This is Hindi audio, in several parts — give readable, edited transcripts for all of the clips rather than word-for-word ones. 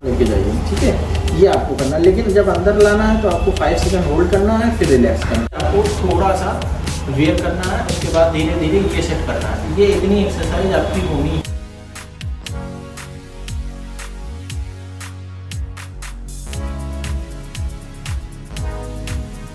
लेके जाइए, ठीक है। ये आपको करना है, लेकिन जब अंदर लाना है तो आपको 5 सेकंड होल्ड करना है, फिर रिलैक्स करना है। आपको थोड़ा सा वेयर करना है, उसके बाद धीरे धीरे ये सेट करना है। ये इतनी एक्सरसाइज आपकी होनी है।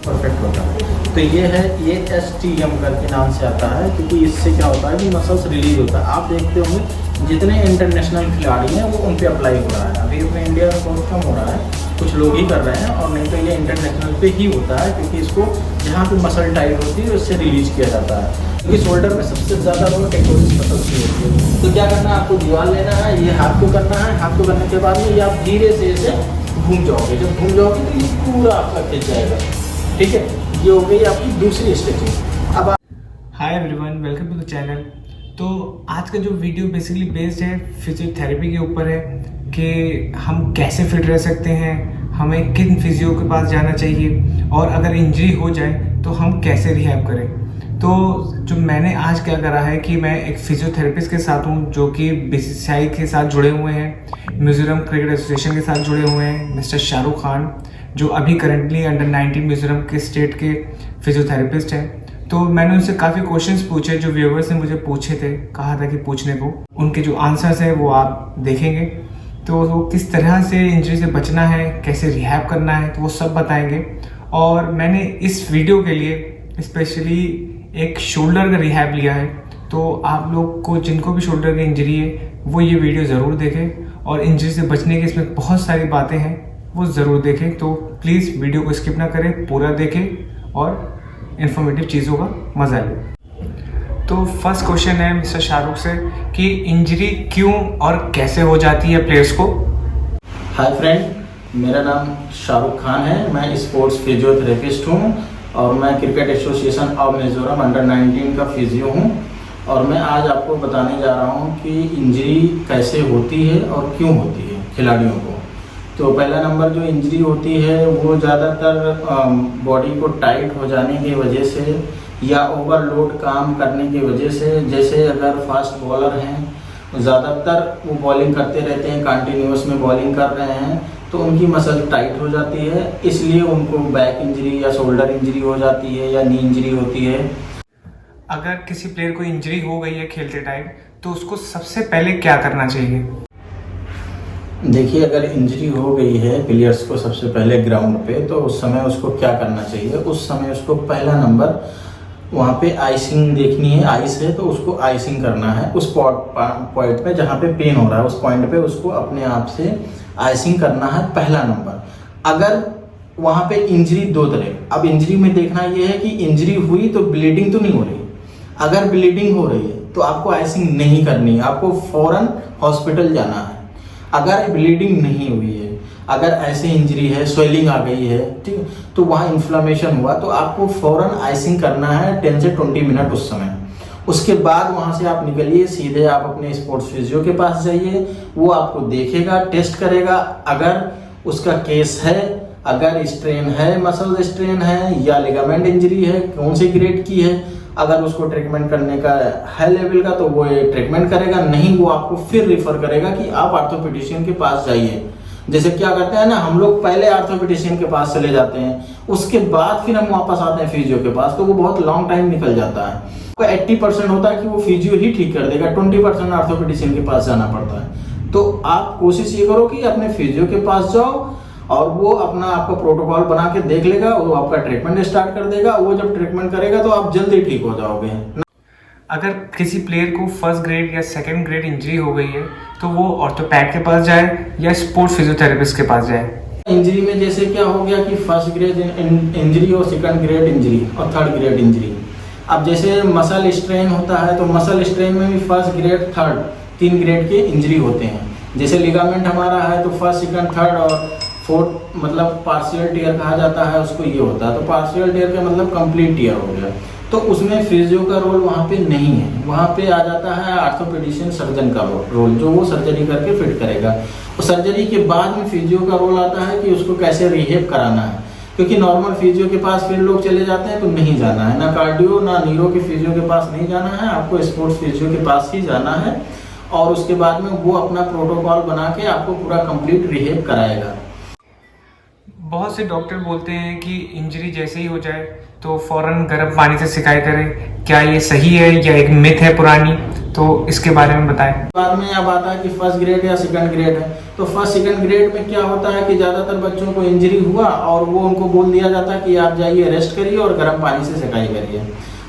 परफेक्ट होता है। तो ये है, ये STM करके नाम से आता है, क्योंकि इससे क्या होता है कि मसल्स रिलीज होता है। आप देखते होंगे जितने इंटरनेशनल खिलाड़ी हैं वो उन पे अप्लाई हो रहा है। अभी अपने इंडिया में बहुत कम हो रहा है, कुछ लोग ही कर रहे हैं, और नहीं तो ये इंटरनेशनल पे ही होता है, क्योंकि इसको जहाँ पे मसल टाइट होती है उससे रिलीज किया जाता है। क्योंकि शोल्डर में सबसे ज़्यादा रोल टेक्टोरिस मसल की होती है। तो क्या करना है, आपको दीवार लेना है, ये हाथ को करना है। हाथ को करने के बाद में ये आप धीरे से इसे घूम जाओगे। जब घूम जाओगे तो ये पूरा आपका खिंच जाएगा, ठीक है। ये हो गई आपकी दूसरी स्ट्रेचिंग। अब hi everyone, welcome to the channel. तो आज का जो वीडियो बेसिकली बेस्ड है फिजियोथेरेपी के ऊपर है कि हम कैसे फिट रह सकते हैं, हमें किन फिजियो के पास जाना चाहिए, और अगर इंजरी हो जाए तो हम कैसे रिहैब करें। तो जो मैंने आज क्या करा है कि मैं एक फिजियोथेरेपिस्ट के साथ हूँ जो कि BCCI के साथ जुड़े हुए हैं, मिज़ोरम क्रिकेट एसोसिएशन के साथ जुड़े हुए हैं, मिस्टर शाहरुख खान, जो अभी करंटली अंडर 19 मिज़ोरम के स्टेट के फिजियोथेरेपिस्ट हैं। तो मैंने उनसे काफ़ी क्वेश्चंस पूछे जो व्यूवर्स ने मुझे पूछे थे, कहा था कि पूछने को। उनके जो आंसर्स हैं वो आप देखेंगे। तो वो किस तरह से इंजरी से बचना है, कैसे रिहैब करना है, तो वो सब बताएंगे। और मैंने इस वीडियो के लिए स्पेशली एक शोल्डर का रिहैब लिया है। तो आप लोग को जिनको भी शोल्डर की इंजरी है वो ये वीडियो ज़रूर देखें, और इंजरी से बचने की इसमें बहुत सारी बातें हैं वो ज़रूर देखें। तो प्लीज़ वीडियो को स्किप ना करें, पूरा देखें और इन्फॉर्मेटिव चीज़ों का मज़ा लें। तो फर्स्ट क्वेश्चन है मिस्टर शाहरुख से कि इंजरी क्यों और कैसे हो जाती है प्लेयर्स को। हाय फ्रेंड, मेरा नाम शाहरुख खान है। मैं स्पोर्ट्स फिजियोथेरेपिस्ट हूँ और मैं cricket association of Mizoram under 19 का फिजियो हूँ। और मैं आज आपको बताने जा रहा हूँ कि इंजरी कैसे होती है और क्यों होती है खिलाड़ियों को। तो पहला नंबर जो इंजरी होती है वो ज़्यादातर बॉडी को टाइट हो जाने की वजह से या ओवरलोड काम करने की वजह से। जैसे अगर फास्ट बॉलर हैं, ज़्यादातर वो बॉलिंग करते रहते हैं, कंटिन्यूस में बॉलिंग कर रहे हैं, तो उनकी मसल टाइट हो जाती है, इसलिए उनको बैक इंजरी या शोल्डर इंजरी हो जाती है या नी इंजरी होती है। अगर किसी प्लेयर को इंजरी हो गई है खेलते टाइम, तो उसको सबसे पहले क्या करना चाहिए। देखिए, अगर इंजरी हो गई है प्लेयर्स को सबसे पहले ग्राउंड पे, तो उस समय उसको क्या करना चाहिए। उस समय उसको पहला नंबर वहाँ पे आइसिंग देखनी है। आइस है तो उसको आइसिंग करना है उस पॉइंट पे जहाँ पे पेन हो रहा है, उस पॉइंट पे उसको अपने आप से आइसिंग करना है पहला नंबर। अगर वहाँ पे इंजरी दो तरह, अब इंजरी में देखना ये है कि इंजरी हुई तो ब्लीडिंग तो नहीं हो रही। अगर ब्लीडिंग हो रही है तो आपको आइसिंग नहीं करनी है, आपको फौरन हॉस्पिटल जाना है। अगर ब्लीडिंग नहीं हुई है, अगर ऐसे इंजरी है, स्वेलिंग आ गई है, ठीक, तो वहाँ इन्फ्लेमेशन हुआ, तो आपको फौरन आइसिंग करना है 10 से 20 मिनट उस समय। उसके बाद वहाँ से आप निकलिए, सीधे आप अपने स्पोर्ट्स फिजियो के पास जाइए। वो आपको देखेगा, टेस्ट करेगा। अगर उसका केस है, अगर स्ट्रेन है, मसल स्ट्रेन है या लिगामेंट इंजरी है, कौन सी ग्रेड की है, अगर उसको ट्रीटमेंट करने का है लेवल का, तो वो ट्रीटमेंट करेगा। नहीं, वो आपको फिर रिफर करेगा कि आप ऑर्थोपेडिशियन के पास जाइए। जैसे क्या करते हैं ना, हम लोग पहले ऑर्थोपेडिशियन के पास चले जाते हैं, उसके बाद फिर हम वापस आते हैं फिजियो के पास, तो वो बहुत लॉन्ग टाइम निकल जाता है। 80% होता है कि वो फिजियो ही ठीक कर देगा, 20% ऑर्थोपेडिशियन के पास जाना पड़ता है। तो आप कोशिश ये करो कि अपने फिजियो के पास जाओ और वो अपना आपका प्रोटोकॉल बना के देख लेगा, वो आपका ट्रीटमेंट स्टार्ट कर देगा। वो जब ट्रीटमेंट करेगा तो आप जल्दी ठीक हो जाओगे। अगर किसी प्लेयर को फर्स्ट ग्रेड या सेकंड ग्रेड इंजरी हो गई है तो वो ऑर्थोपैड के पास जाए या स्पोर्ट्स फिजियोथेरेपिस्ट के पास जाए। इंजरी में जैसे क्या हो गया कि फर्स्ट ग्रेड इंजरी और सेकंड ग्रेड इंजरी और थर्ड ग्रेड इंजरी। अब जैसे मसल स्ट्रेन होता है तो मसल स्ट्रेन में भी फर्स्ट ग्रेड, थर्ड, 3 ग्रेड के इंजरी होते हैं। जैसे लिगामेंट हमारा है तो फर्स्ट, सेकंड, थर्ड और फोर्थ, मतलब पार्शियल टियर कहा जाता है उसको, ये होता है। तो पार्शियल टियर का मतलब कंप्लीट टियर हो गया, तो उसमें फिजियो का रोल वहाँ पे नहीं है। वहाँ पे आ जाता है ऑर्थोपेडिशियन सर्जन का रोल, जो वो सर्जरी करके फिट करेगा। और सर्जरी के बाद में फिजियो का रोल आता है कि उसको कैसे रिहेब कराना है, क्योंकि नॉर्मल फिजियो के पास फिर लोग चले जाते हैं तो नहीं जाना है, ना कार्डियो ना न्यूरो के फिजियो के पास नहीं जाना है, आपको स्पोर्ट्स फिजियो के पास ही जाना है। और उसके बाद में वो अपना प्रोटोकॉल बना के आपको पूरा कंप्लीट रिहेब कराएगा। बहुत से डॉक्टर बोलते हैं कि इंजरी जैसे ही हो जाए तो फौरन गर्म पानी से सिकाई करें, क्या ये सही है या एक मिथ है पुरानी? तो इसके बारे में बताएं। बाद में अब आता है कि फर्स्ट ग्रेड या सेकंड ग्रेड है, तो फर्स्ट सेकंड ग्रेड में क्या होता है कि ज़्यादातर बच्चों को इंजरी हुआ और वो उनको बोल दिया जाता है कि आप जाइए रेस्ट करिए और गर्म पानी से सिकाई करिए।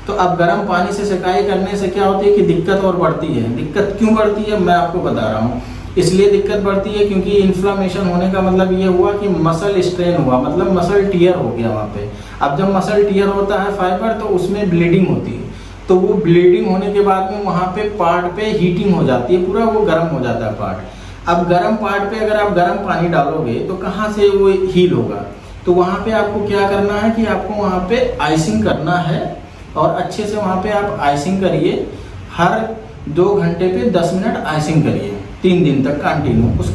तो अब गर्म पानी से सिकाई करने से क्या होती है कि दिक्कत और बढ़ती है। दिक्कत क्यों बढ़ती है मैं आपको बता रहा हूँ। इसलिए दिक्कत बढ़ती है क्योंकि इन्फ्लामेशन होने का मतलब ये हुआ कि मसल स्ट्रेन हुआ, मतलब मसल टियर हो गया वहाँ पे। अब जब मसल टियर होता है फाइबर तो उसमें ब्लीडिंग होती है, तो वो ब्लीडिंग होने के बाद में वहाँ पे पार्ट पे हीटिंग हो जाती है, पूरा वो गर्म हो जाता है पार्ट। अब गर्म पार्ट पे अगर आप गर्म पानी डालोगे तो कहाँ से वो हील होगा? तो वहाँ पे आपको क्या करना है कि आपको वहाँ पे आइसिंग करना है और अच्छे से वहाँ पे आप आइसिंग करिए। हर 2 घंटे पे 10 मिनट आइसिंग करिए 3 दिन तक कंटिन्यू।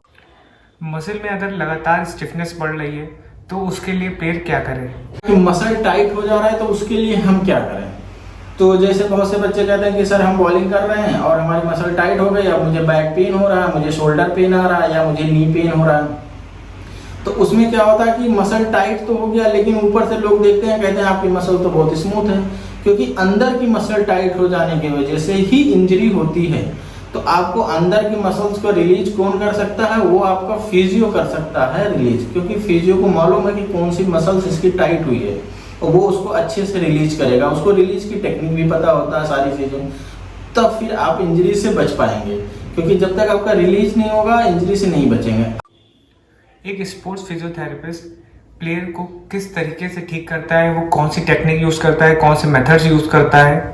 मसल में अगर लगातार स्टिफनेस बढ़ रही है तो उसके लिए प्लेयर क्या करे? कि मसल टाइट हो जा रहा है तो उसके लिए हम क्या करें? तो जैसे बहुत से बच्चे कहते हैं कि सर हम बॉलिंग कर रहे हैं और हमारी मसल टाइट हो गई, अब मुझे बैक पेन हो रहा है, मुझे शोल्डर पेन आ रहा है या मुझे नी पेन हो रहा है। तो उसमें क्या होता है कि मसल टाइट तो हो गया, लेकिन ऊपर से लोग देखते हैं कहते हैं आपकी मसल तो बहुत स्मूथ है, क्योंकि अंदर की मसल टाइट हो जाने की वजह से ही इंजरी होती है। तो आपको अंदर की मसल्स को रिलीज कौन कर सकता है? वो आपका फिजियो कर सकता है रिलीज, क्योंकि फिजियो को मालूम है कि कौन सी मसल्स इसकी टाइट हुई है और वो उसको अच्छे से रिलीज करेगा। उसको रिलीज की टेक्निक भी पता होता है, सारी चीज़ें। तब फिर आप इंजरी से बच पाएंगे, क्योंकि जब तक आपका रिलीज नहीं होगा इंजरी से नहीं बचेंगे। एक स्पोर्ट्स फिजियोथेरेपिस्ट प्लेयर को किस तरीके से ठीक करता है? वो कौन सी टेक्निक यूज करता है, कौन से मेथड्स यूज करता है?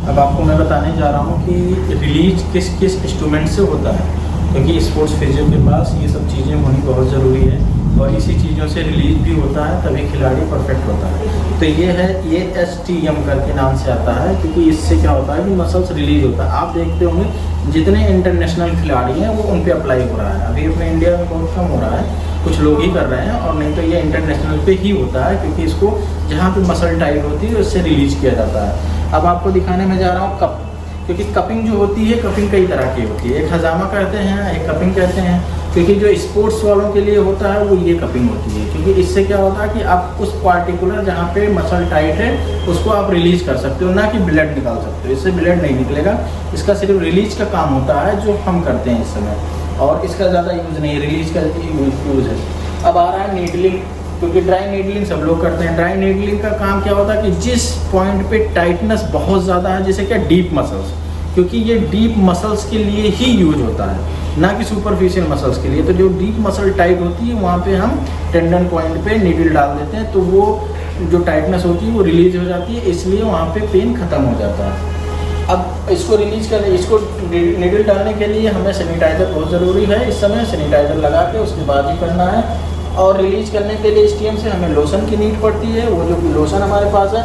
अब आपको मैं बताने जा रहा हूँ कि रिलीज किस किस इंस्ट्रूमेंट से होता है, क्योंकि स्पोर्ट्स फिजियो के पास ये सब चीज़ें होनी बहुत ज़रूरी है और इसी चीज़ों से रिलीज भी होता है, तभी खिलाड़ी परफेक्ट होता है। तो ये है, ये STM करके नाम से आता है, क्योंकि इससे क्या होता है कि मसल्स रिलीज होता है। आप देखते होंगे जितने इंटरनेशनल खिलाड़ी हैं वो उन पे अप्लाई हो रहा है। अभी अपने इंडिया में बहुत कम हो रहा है, कुछ लोग ही कर रहे हैं, और नहीं तो ये इंटरनेशनल पे ही होता है, क्योंकि इसको जहाँ पे मसल टाइट होती है उससे रिलीज किया जाता है। अब आपको दिखाने में जा रहा हूँ कप, क्योंकि कपिंग जो होती है, कपिंग कई तरह की होती है। एक हजामा कहते हैं, एक कपिंग कहते हैं। क्योंकि जो स्पोर्ट्स वालों के लिए होता है वो ये कपिंग होती है, क्योंकि इससे क्या होता है कि आप उस पार्टिकुलर जहाँ पे मसल टाइट है उसको आप रिलीज कर सकते हो, ना कि ब्लड निकाल सकते हो। इससे ब्लड नहीं निकलेगा, इसका सिर्फ रिलीज का काम होता है जो हम करते हैं इस समय, और इसका ज़्यादा यूज़ नहीं है, रिलीज का यूज़ है। अब आ रहा है नीडलिंग, क्योंकि ड्राई नीडलिंग सब लोग करते हैं। ड्राई नीडलिंग का काम क्या होता है कि जिस पॉइंट पे टाइटनेस बहुत ज़्यादा है, जैसे क्या डीप मसल्स, क्योंकि ये डीप मसल्स के लिए ही यूज होता है, ना कि सुपरफिशियल मसल्स के लिए। तो जो डीप मसल टाइट होती है वहाँ पे हम टेंडन पॉइंट पे नीडल डाल देते हैं, तो वो जो टाइटनेस होती है वो रिलीज हो जाती है, इसलिए वहाँ पे पेन खत्म हो जाता है। अब इसको रिलीज करने, इसको नीडल डालने के लिए हमें सैनिटाइज़र बहुत ज़रूरी है। इस समय सैनिटाइज़र लगा के उसके बाद ही करना है। और रिलीज करने के लिए STM से हमें लोशन की नीड पड़ती है, वो जो लोशन हमारे पास है।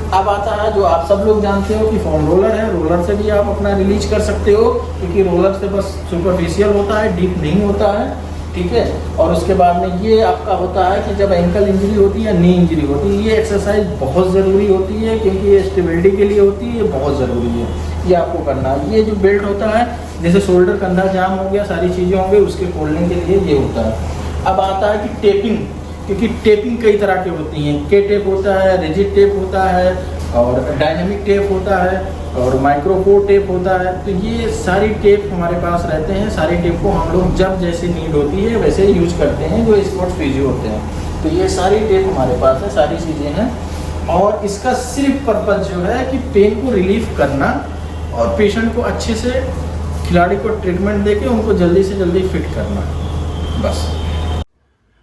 अब आता है जो आप सब लोग जानते हो कि फोम रोलर है, रोलर से भी आप अपना रिलीज कर सकते हो, क्योंकि रोलर से बस सुपरफिशियल होता है, डीप नहीं होता है, ठीक है। और उसके बाद में ये आपका होता है कि जब एंकल इंजरी होती है, नी इंजरी होती है, ये एक्सरसाइज बहुत ज़रूरी होती है, क्योंकि ये स्टेबिलिटी के लिए होती है, ये बहुत ज़रूरी है, ये आपको करना है। ये जो बेल्ट होता है, जैसे शोल्डर कंधा जाम हो गया, सारी चीज़ें होंगी, उसके खोलने के लिए ये होता है। अब आता है कि टेपिंग, क्योंकि टेपिंग कई तरह की होती हैं। के टेप होता है, रिजिड टेप होता है, और डायनेमिक टेप होता है, और माइक्रोपोर टेप होता है। तो ये सारी टेप हमारे पास रहते हैं। सारी टेप को हम लोग जब जैसे नीड होती है वैसे यूज करते हैं, जो स्पोर्ट्स फिजियो होते हैं। तो ये सारी टेप हमारे पास है, सारी चीज़ें हैं, और इसका सिर्फ पर्पज़ जो है कि पेन को रिलीफ करना और पेशेंट को अच्छे से, खिलाड़ी को ट्रीटमेंट देके उनको जल्दी से जल्दी फिट करना, बस।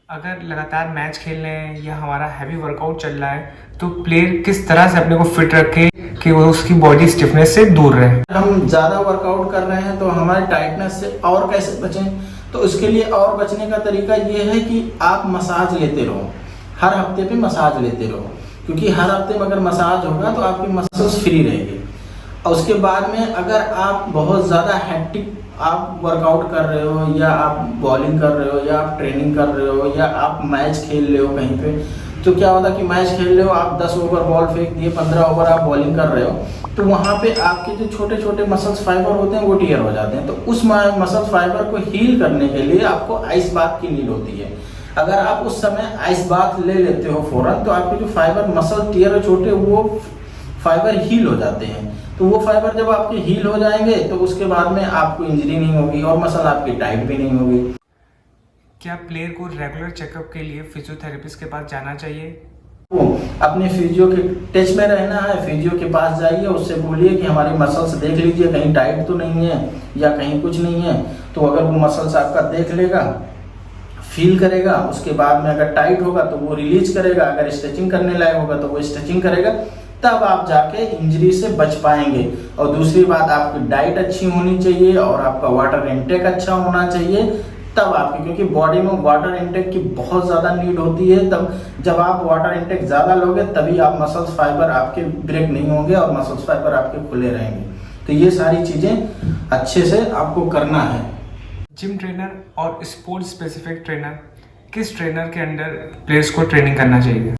अगर लगातार मैच खेल रहे हैं या हमारा हैवी वर्कआउट चल रहा है तो प्लेयर किस तरह से अपने को फिट रखे कि वो उसकी बॉडी स्टिफनेस से दूर रहे? हम ज़्यादा वर्कआउट कर रहे हैं तो हमारे टाइटनेस से और कैसे बचें? तो उसके लिए और बचने का तरीका ये है कि आप मसाज लेते रहो, हर हफ्ते पे मसाज लेते रहो, क्योंकि हर हफ्ते में अगर मसाज होगा तो आपकी मसल्स फ्री रहेगी। और उसके बाद में अगर आप बहुत ज़्यादा हैक्टिक आप वर्कआउट कर रहे हो, या आप बॉलिंग कर रहे हो, या आप ट्रेनिंग कर रहे हो, या आप मैच खेल रहे हो कहीं पे, तो क्या होता है कि मैच खेल रहे हो, आप 10 ओवर बॉल फेंक दिए, 15 ओवर आप बॉलिंग कर रहे हो, तो वहाँ पे आपके जो छोटे छोटे मसल्स फाइबर होते हैं वो टियर हो जाते हैं। तो उस मसल फाइबर को हील करने के लिए आपको आइस बाथ की नीड होती है। अगर आप उस समय आइस बाथ ले लेते हो फौरन, तो आपके जो फाइबर मसल टियर छोटे वो फाइबर हील हो जाते हैं। तो वो फाइबर जब आपके हील हो जाएंगे तो उसके बाद में आपको इंजरी नहीं होगी और मसल आपकी टाइट भी नहीं होगी। क्या प्लेयर को रेगुलर चेकअप के लिए फिजियोथेरेपिस्ट के पास जाना चाहिए? वो अपने फिजियो के टच में रहना है, फिजियो के पास जाइए, उससे बोलिए कि हमारी मसल्स देख लीजिए कहीं टाइट तो नहीं है या कहीं कुछ नहीं है। तो अगर वो मसल्स आपका देख लेगा, फील करेगा, उसके बाद में अगर टाइट होगा तो वो रिलीज करेगा, अगर स्ट्रेचिंग करने लायक होगा तो वो स्ट्रेचिंग करेगा, तब आप जाके इंजरी से बच पाएंगे। और दूसरी बात, आपकी डाइट अच्छी होनी चाहिए और आपका वाटर इनटेक अच्छा होना चाहिए, तब आपकी, क्योंकि बॉडी में वाटर इनटेक की बहुत ज़्यादा नीड होती है। तब जब आप वाटर इनटेक ज़्यादा लोगे तभी आप मसल्स फाइबर आपके ब्रेक नहीं होंगे और मसल्स फाइबर आपके खुले रहेंगे। तो ये सारी चीज़ें अच्छे से आपको करना है। जिम ट्रेनर और स्पोर्ट्स स्पेसिफिक ट्रेनर, किस ट्रेनर के अंडर प्लेयर्स को ट्रेनिंग करना चाहिए?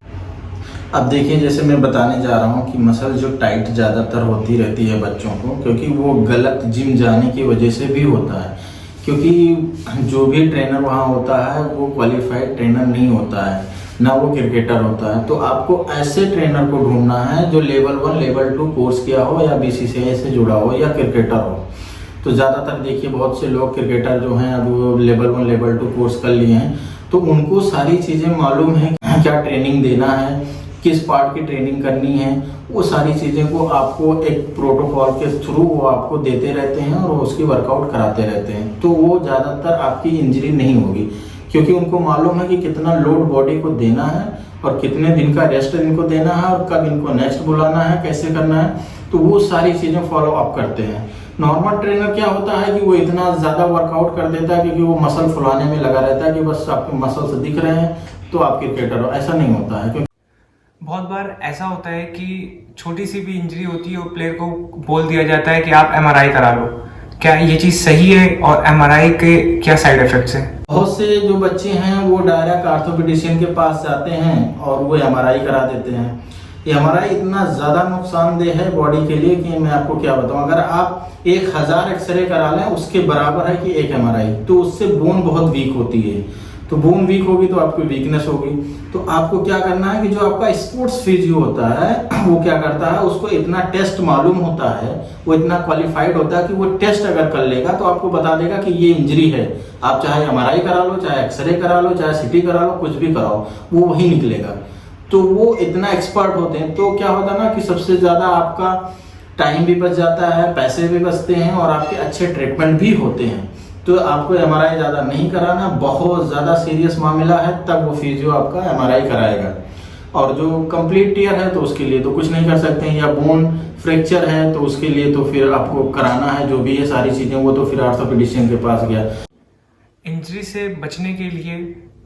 अब देखिए, जैसे मैं बताने जा रहा हूँ कि मसल जो टाइट ज़्यादातर होती रहती है बच्चों को, क्योंकि वो गलत जिम जाने की वजह से भी होता है। क्योंकि जो भी ट्रेनर वहाँ होता है वो क्वालिफाइड ट्रेनर नहीं होता है, ना वो क्रिकेटर होता है। तो आपको ऐसे ट्रेनर को ढूंढना है जो लेवल 1 लेवल 2 कोर्स किया हो, या BCCI से जुड़ा हो, या क्रिकेटर हो। तो ज़्यादातर देखिए, बहुत से लोग क्रिकेटर जो हैं अब वो लेवल 1 लेवल 2 कोर्स कर लिए हैं, तो उनको सारी चीज़ें मालूम है, क्या ट्रेनिंग देना है, किस पार्ट की ट्रेनिंग करनी है, वो सारी चीज़ें को आपको एक प्रोटोकॉल के थ्रू वो आपको देते रहते हैं और उसकी वर्कआउट कराते रहते हैं। तो वो ज़्यादातर आपकी इंजरी नहीं होगी, क्योंकि उनको मालूम है कि कितना लोड बॉडी को देना है और कितने दिन का रेस्ट इनको देना है और कब इनको नेक्स्ट बुलाना है, कैसे करना है। तो वो सारी चीज़ें फॉलो अप करते हैं। नॉर्मल ट्रेनर क्या होता है कि वो इतना ज़्यादा वर्कआउट कर देता है, क्योंकि वो मसल फुलाने में लगा रहता है कि बस आपके मसल्स दिख रहे हैं तो आप क्रिकेटर हो। ऐसा नहीं होता है। बहुत बार ऐसा होता है कि छोटी सी भी इंजरी होती है और प्लेयर को बोल दिया जाता है कि आप MRI करा लो। क्या ये चीज़ सही है और MRI के क्या साइड इफेक्ट्स हैं? बहुत से जो बच्चे हैं वो डायरेक्ट ऑर्थोपेडिशियन के पास जाते हैं और वो MRI करा देते हैं। ये MRI इतना ज़्यादा नुकसानदेह है बॉडी के लिए कि मैं आपको क्या बताऊं। अगर आप 1000 एक्सरे करा लें उसके बराबर है कि एक MRI। तो उससे बोन बहुत वीक होती है, तो बोन वीक होगी तो आपकी वीकनेस होगी। तो आपको क्या करना है कि जो आपका स्पोर्ट्स फिजियो होता है वो क्या करता है, उसको इतना टेस्ट मालूम होता है, वो इतना क्वालिफाइड होता है कि वो टेस्ट अगर कर लेगा तो आपको बता देगा कि ये इंजरी है। आप चाहे MRI करा लो, चाहे एक्सरे करा लो, चाहे CT करा लो, कुछ भी कराओ, वो वही निकलेगा। तो वो इतना एक्सपर्ट होते हैं। तो क्या होता है ना कि सबसे ज़्यादा आपका टाइम भी बच जाता है, पैसे भी बचते हैं और आपके अच्छे ट्रीटमेंट भी होते हैं। तो आपको MRI ज़्यादा नहीं कराना, बहुत ज़्यादा सीरियस मामला है तब वो फिजियो आपका MRI कराएगा। और जो कंप्लीट टियर है तो उसके लिए तो कुछ नहीं कर सकते हैं, या बोन फ्रैक्चर है तो उसके लिए तो फिर आपको कराना है जो भी है सारी चीज़ें, वो तो फिर ऑर्थोपेडिशियन के पास गया। इंजरी से बचने के लिए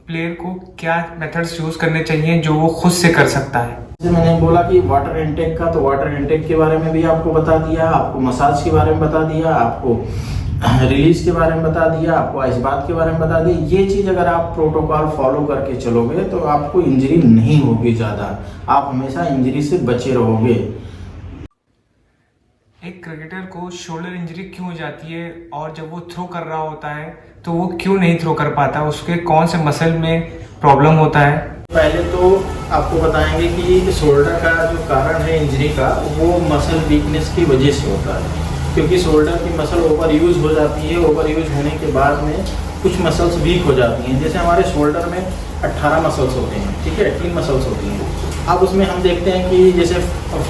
प्लेयर को क्या मेथड्स यूज़ करने चाहिए जो वो खुद से कर सकता है? जैसे मैंने बोला कि वाटर इनटेक का, तो वाटर इनटेक के बारे में भी आपको बता दिया, आपको मसाज के बारे में बता दिया, आपको रिलीज के बारे में बता दिया, आपको आइस बाथ के बारे में बता दिया। ये चीज़ अगर आप प्रोटोकॉल फॉलो करके चलोगे तो आपको इंजरी नहीं होगी ज़्यादा, आप हमेशा इंजरी से बचे रहोगे। एक क्रिकेटर को शोल्डर इंजरी क्यों हो जाती है और जब वो थ्रो कर रहा होता है तो वो क्यों नहीं थ्रो कर पाता, उसके कौन से मसल में प्रॉब्लम होता है? पहले तो आपको बताएंगे कि शोल्डर का जो कारण है इंजरी का, वो मसल वीकनेस की वजह से होता है। क्योंकि शोल्डर की मसल ओवर यूज हो जाती है, ओवर यूज होने के बाद में कुछ मसल्स वीक हो जाती हैं। जैसे हमारे शोल्डर में 18 मसल्स होते हैं, ठीक है, 3 मसल्स होती हैं। अब उसमें हम देखते हैं कि जैसे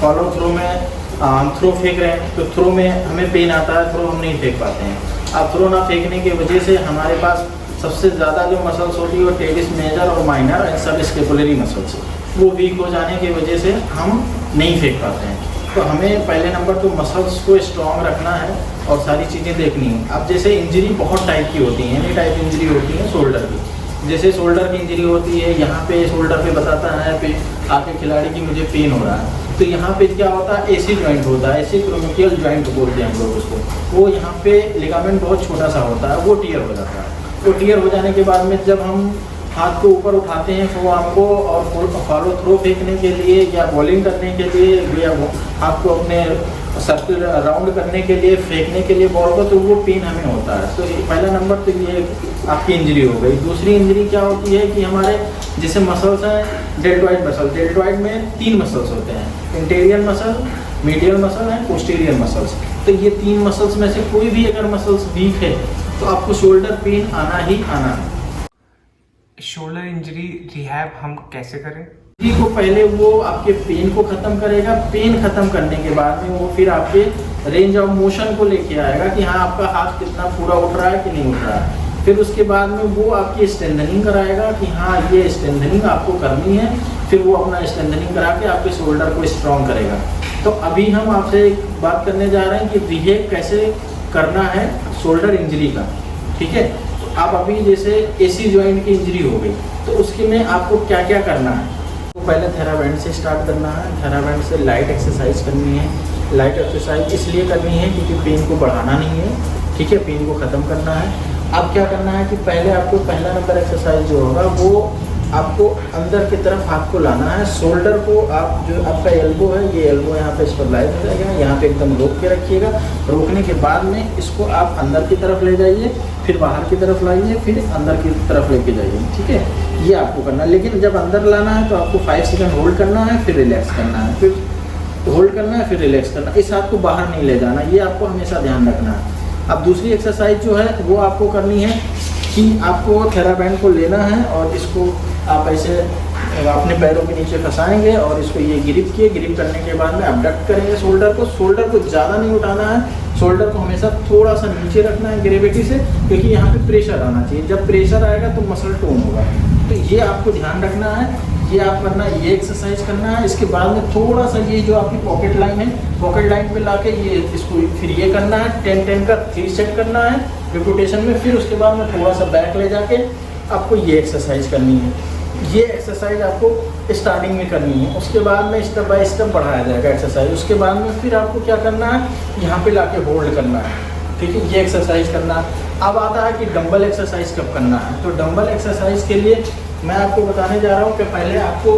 फॉलो थ्रो में हम थ्रो फेंक रहे हैं तो थ्रो में हमें पेन आता है, थ्रो हम नहीं फेंक पाते हैं। अब थ्रो ना फेंकने की वजह से हमारे पास सबसे ज़्यादा जो मसल्स होती है वो टेरिस मेजर और माइनर एंड सब स्केपुलरी मसल्स, वो वीक हो जाने की वजह से हम नहीं फेंक पाते हैं। तो हमें पहले नंबर तो मसल्स को स्ट्रॉन्ग रखना है और सारी चीज़ें देखनी है। अब जैसे इंजरी बहुत टाइप की होती हैं, एनी टाइप इंजरी होती है शोल्डर की, जैसे शोल्डर की इंजरी होती है, यहाँ पे शोल्डर पे बताता है पे आपके खिलाड़ी की मुझे पेन हो रहा है, तो यहाँ पे क्या होता है, एसी जॉइंट होता है, एसी क्रोमियल जॉइंट बोलते हैं हम लोग उसको। वो यहाँ पे लिगामेंट बहुत छोटा सा होता है, वो टियर हो जाता है। वो टियर हो जाने के बाद में जब हम हाथ को ऊपर उठाते हैं तो आपको और फॉलो थ्रो फेंकने के लिए या बॉलिंग करने के लिए या आपको अपने सर्कल राउंड करने के लिए फेंकने के लिए बॉल को, तो वो पेन हमें होता है। तो पहला नंबर तो ये आपकी इंजरी हो गई। दूसरी इंजरी क्या होती है कि हमारे जैसे मसल्स हैं डेल्टॉइड मसल, डेल्टॉइड में 3 मसल्स होते हैं, interior muscle, medial muscle and posterior muscles. तो ये 3 मसल्स में से कोई भी अगर मसल्स वीक है तो आपको शोल्डर पेन आना ही आना है। शोल्डर इंजरी रिहैब हम कैसे करें? इंजरी को पहले वो आपके पेन को ख़त्म करेगा, पेन ख़त्म करने के बाद में वो फिर आपके रेंज ऑफ मोशन को लेके आएगा कि हाँ आपका हाथ कितना पूरा उठ रहा है कि नहीं उठ रहा है। फिर उसके बाद में वो आपकी स्ट्रेंथनिंग कराएगा कि हाँ ये स्ट्रेंथनिंग आपको करनी है, फिर वो अपना स्ट्रेंथनिंग करा के आपके शोल्डर को स्ट्रॉन्ग करेगा। तो अभी हम आपसे एक बात करने जा रहे हैं कि रिहैब कैसे करना है शोल्डर इंजरी का, ठीक है। आप अभी जैसे एसी जॉइंट की इंजरी हो गई तो उसके में आपको क्या क्या करना है, तो पहले थेराबैंड से स्टार्ट करना है। थेराबैंड से लाइट एक्सरसाइज करनी है। लाइट एक्सरसाइज इसलिए करनी है क्योंकि पेन को बढ़ाना नहीं है, ठीक है, पेन को ख़त्म करना है। अब क्या करना है कि पहले आपको पहला नंबर एक्सरसाइज जो होगा वो आपको अंदर की तरफ हाथ को लाना है। शोल्डर को आप जो आपका एल्बो है, ये एल्बो यहाँ पे स्टेबलाइज हो जाएगा, यहाँ पे एकदम रोक के रखिएगा। रोकने के बाद में इसको आप अंदर की तरफ ले जाइए, फिर बाहर की तरफ लाइए, फिर अंदर की तरफ लेके जाइए, ठीक है। ये आपको करना है, लेकिन जब अंदर लाना है तो आपको 5 सेकंड होल्ड करना है, फिर रिलैक्स करना है, फिर होल्ड करना है, फिर रिलैक्स करना है। इस हाथ को बाहर नहीं ले जाना, ये आपको हमेशा ध्यान रखना है। अब दूसरी एक्सरसाइज जो है वो आपको करनी है कि आपको थेराबैंड को लेना है और इसको आप ऐसे अपने पैरों के नीचे फंसाएंगे और इसको ये ग्रिप किए, ग्रिप करने के बाद में अबडक्ट करेंगे शोल्डर को। शोल्डर को ज़्यादा नहीं उठाना है, शोल्डर को हमेशा थोड़ा सा नीचे रखना है ग्रेविटी से, क्योंकि यहाँ पे प्रेशर आना चाहिए। जब प्रेशर आएगा तो मसल टोन होगा, तो ये आपको ध्यान रखना है। ये आप करना, ये एक्सरसाइज करना है। इसके बाद में थोड़ा सा ये जो आपकी पॉकेट लाइन है, पॉकेट लाइन पे लाके ये इसको फिर ये करना है, 10-10 का 3 सेट करना है रिपोर्टेशन में। फिर उसके बाद में थोड़ा सा बैक ले जाके आपको ये एक्सरसाइज करनी है। ये एक्सरसाइज आपको स्टार्टिंग में करनी है, उसके बाद में स्टेप बाय स्टेप बढ़ाया जाएगा एक्सरसाइज। उसके बाद में फिर आपको क्या करना है, यहाँ पे लाके होल्ड करना है, ठीक है, ये एक्सरसाइज करना है। अब आता है कि डंबल एक्सरसाइज कब करना है। तो डंबल एक्सरसाइज के लिए मैं आपको बताने जा रहा हूँ कि पहले आपको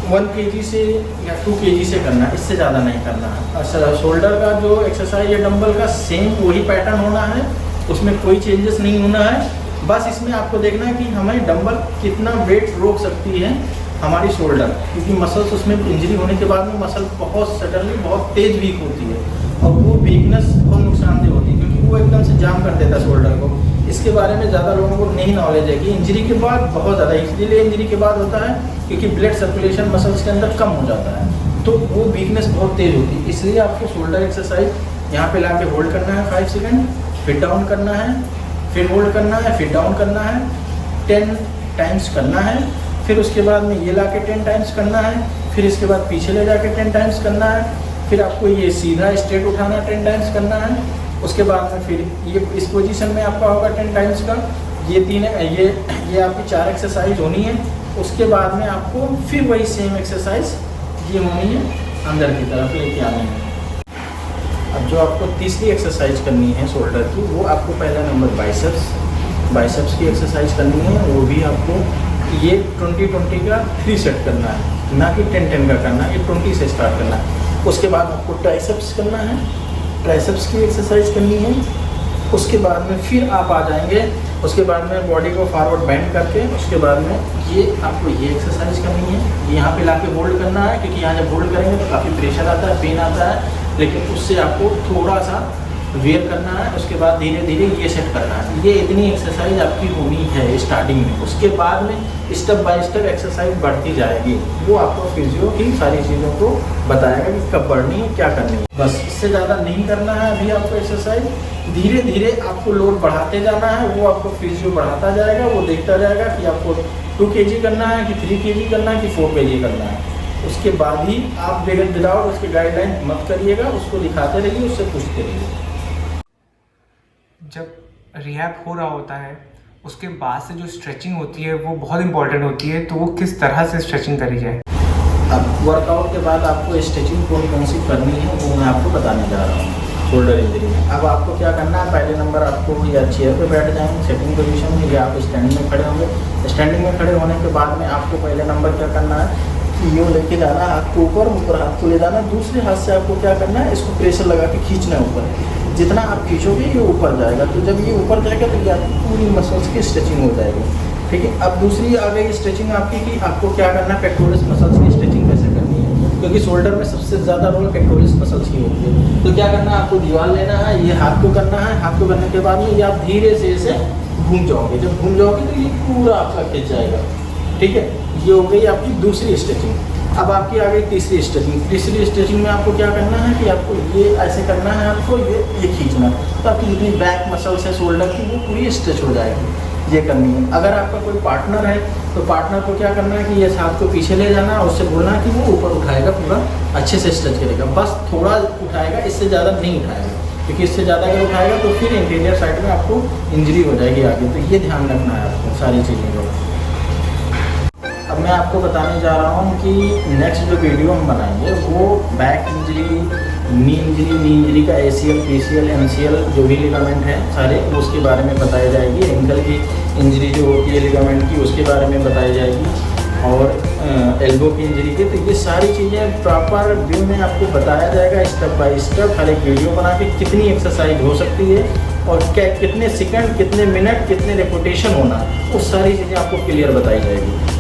1 kg से या 2 kg से करना है, इससे ज़्यादा नहीं करना है। अच्छा, शोल्डर का जो एक्सरसाइज है डंबल का सेम वही पैटर्न होना है, उसमें कोई चेंजेस नहीं होना है। बस इसमें आपको देखना है कि हमें डंबल कितना वेट रोक सकती है हमारी शोल्डर, क्योंकि मसल्स उसमें इंजरी होने के बाद में मसल बहुत सडनली बहुत तेज़ वीक होती है और वो वीकनेस बहुत नुकसानदेह होती है, क्योंकि वो एकदम से जाम कर देता है शोल्डर को। इसके बारे में ज़्यादा लोगों को नहीं नॉलेज है कि इंजरी के बाद बहुत ज़्यादा, इसलिए इंजरी के बाद होता है क्योंकि ब्लड सर्कुलेशन मसल्स के अंदर कम हो जाता है, तो वो वीकनेस बहुत तेज़ होती है। इसलिए आपको शोल्डर एक्सरसाइज यहाँ पे लाके होल्ड करना है 5 सेकंड, फिर डाउन करना है, फिर होल्ड करना है, फिर डाउन करना है, 10 टाइम्स करना है। फिर उसके बाद में ये लाके 10 टाइम्स करना है, फिर इसके बाद पीछे ले जाके 10 टाइम्स करना है, फिर आपको ये सीधा स्ट्रेट उठाना 10 टाइम्स करना है। उसके बाद में फिर ये इस पोजीशन में आपका होगा 10 टाइम्स का। ये ये आपकी 4 एक्सरसाइज होनी है। उसके बाद में आपको फिर वही सेम एक्सरसाइज ये होनी है, अंदर की तरफ लेके आनी है। अब जो आपको तीसरी एक्सरसाइज करनी है शोल्डर की, वो आपको पहला नंबर बाइसेप्स की एक्सरसाइज करनी है। वो भी आपको ये 20-20 का 3 सेट करना है, ना कि 10-10 का करना है, ये 20 से स्टार्ट करना है। उसके बाद आपको ट्राइसेप्स करना है, ट्राइसेप्स की एक्सरसाइज करनी है। उसके बाद में फिर आप आ जाएंगे, उसके बाद में बॉडी को फॉरवर्ड बेंड करके उसके बाद में ये आपको ये एक्सरसाइज करनी है। ये यहाँ पे लाके होल्ड करना है, क्योंकि यहाँ जब होल्ड करेंगे तो काफ़ी प्रेशर आता है, पेन आता है, लेकिन उससे आपको थोड़ा सा वेयर करना है। उसके बाद धीरे धीरे ये सेट करना है। ये इतनी एक्सरसाइज आपकी होनी है स्टार्टिंग में। उसके बाद में स्टेप बाय स्टेप एक्सरसाइज बढ़ती जाएगी, वो आपको फिजियो की सारी चीज़ों को बताएगा कि कब बढ़नी है, क्या करनी है। बस इससे ज़्यादा नहीं करना है अभी आपको एक्सरसाइज। धीरे धीरे आपको लोड बढ़ाते जाना है, वो आपको फिजियो बढ़ाता जाएगा, वो देखता जाएगा कि आपको 2 kg करना है कि 3 kg करना है कि 4 kg करना है। उसके बाद ही आप विदाउट उसकी गाइडलाइन मत करिएगा, उसको दिखाते रहिए, उससे पूछते रहिए। जब रिहैब हो रहा होता है उसके बाद से जो स्ट्रेचिंग होती है वो बहुत इंपॉर्टेंट होती है, तो वो किस तरह से स्ट्रेचिंग करी जाए। अब वर्कआउट के बाद आपको स्ट्रेचिंग कौन सी करनी है वो मैं आपको बताने जा रहा हूँ शोल्डर इंजरी में। अब आपको क्या करना है, पहले नंबर आपको या चेयर पे बैठ जाएंगे सेटिंग पोजीशन में, या आप स्टैंडिंग में खड़े होंगे। स्टैंडिंग में खड़े होने के बाद में आपको पहले नंबर क्या करना है, यूँ लेके जाना है हाथ को ऊपर हाथ को ले जाना है। दूसरे हाथ से आपको क्या करना है, इसको प्रेशर लगा के खींचना है ऊपर। जितना आप खींचोगे ये ऊपर जाएगा, तो जब ये ऊपर जाएगा तो ये आपकी पूरी मसल्स की स्ट्रेचिंग हो जाएगी। ठीक है, अब दूसरी आ गई स्ट्रेचिंग आपकी कि आपको क्या करना है, पेक्टोरस मसल्स की स्ट्रेचिंग कैसे करनी है, क्योंकि शोल्डर में सबसे ज़्यादा रोल पेक्टोरस मसल्स की होती है। तो क्या करना है, आपको दीवार लेना है, ये हाथ को करना है। हाथ को करने के बाद में ये आप धीरे से इसे घूम जाओगे। जब घूम जाओगे तो ये पूरा आपका खिंच जाएगा। ठीक है, ये हो गई आपकी दूसरी स्ट्रेचिंग। अब आपकी आ गई तीसरी स्ट्रेचिंग। तीसरी स्ट्रेचिंग में आपको क्या करना है कि आपको ये ऐसे करना है, आपको ये खींचना, तो आपकी जितनी बैक मसल्स है शोल्डर की वो पूरी स्ट्रेच हो जाएगी। ये करनी है। अगर आपका कोई पार्टनर है तो पार्टनर को क्या करना है कि ये हाथ को पीछे ले जाना और उससे बोलना है कि वो ऊपर उठाएगा, पूरा अच्छे से स्ट्रेच करेगा। बस थोड़ा उठाएगा, इससे ज़्यादा नहीं उठाएगा, क्योंकि इससे ज़्यादा अगर उठाएगा तो फिर इंटीरियर साइड में आपको इंजरी हो जाएगी आगे। तो ये ध्यान रखना है आपको सारी चीज़ों को। अब मैं आपको बताने जा रहा हूँ कि नेक्स्ट जो वीडियो हम बनाएंगे वो बैक इंजरी, नी इंजरी का ACL, PCL, MCL जो भी लिगामेंट है सारे, उसके बारे में बताई जाएगी। एंकल की इंजरी जो होती है लिगामेंट की, उसके बारे में बताई जाएगी। और एल्बो की इंजरी की, तो ये सारी चीज़ें प्रॉपर व्यू में आपको बताया जाएगा स्टेप बाय स्टेप। हर एक वीडियो बना के कितनी एक्सरसाइज हो सकती है और क्या कितने सेकंड, कितने मिनट, कितने रेपिटेशन होना है, वो सारी चीज़ें आपको क्लियर बताई जाएगी।